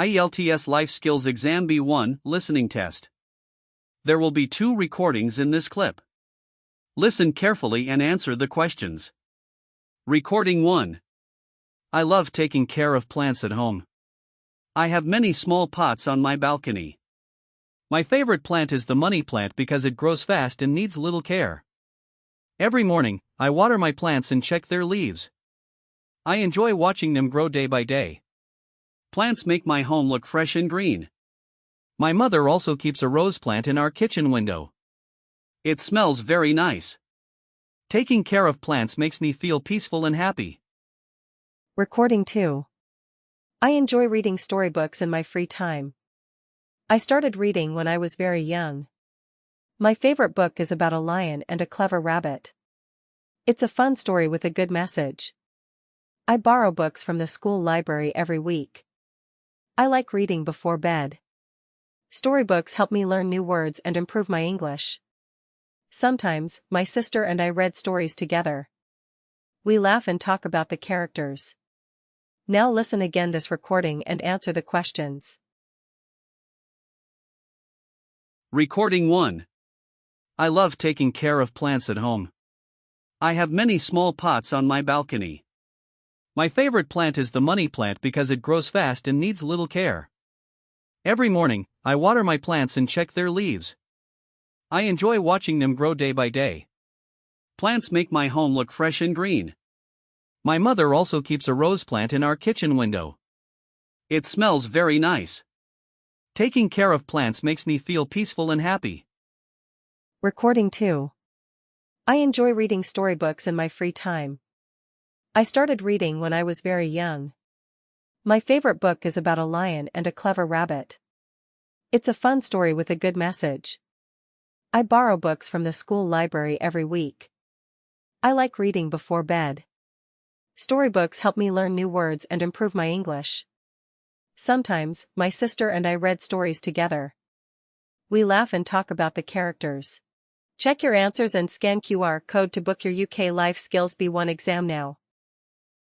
IELTS Life Skills Exam B1 Listening Test. There will be 2 recordings in this clip. Listen carefully and answer the questions. Recording 1. I love taking care of plants at home. I have many small pots on my balcony. My favorite plant is the money plant because it grows fast and needs little care. Every morning, I water my plants and check their leaves. I enjoy watching them grow day by day. Plants make my home look fresh and green. My mother also keeps a rose plant in our kitchen window. It smells very nice. Taking care of plants makes me feel peaceful and happy. Recording 2. I enjoy reading storybooks in my free time. I started reading when I was very young. My favorite book is about a lion and a clever rabbit. It's a fun story with a good message. I borrow books from the school library every week. I like reading before bed. Storybooks help me learn new words and improve my English. Sometimes, my sister and I read stories together. We laugh and talk about the characters. Now listen again this recording and answer the questions. Recording 1. I love taking care of plants at home. I have many small pots on my balcony. My favorite plant is the money plant because it grows fast and needs little care. Every morning, I water my plants and check their leaves. I enjoy watching them grow day by day. Plants make my home look fresh and green. My mother also keeps a rose plant in our kitchen window. It smells very nice. Taking care of plants makes me feel peaceful and happy. Recording 2. I enjoy reading storybooks in my free time. I started reading when I was very young. My favorite book is about a lion and a clever rabbit. It's a fun story with a good message. I borrow books from the school library every week. I like reading before bed. Storybooks help me learn new words and improve my English. Sometimes, my sister and I read stories together. We laugh and talk about the characters. Check your answers and scan QR code to book your UK Life Skills B1 exam now.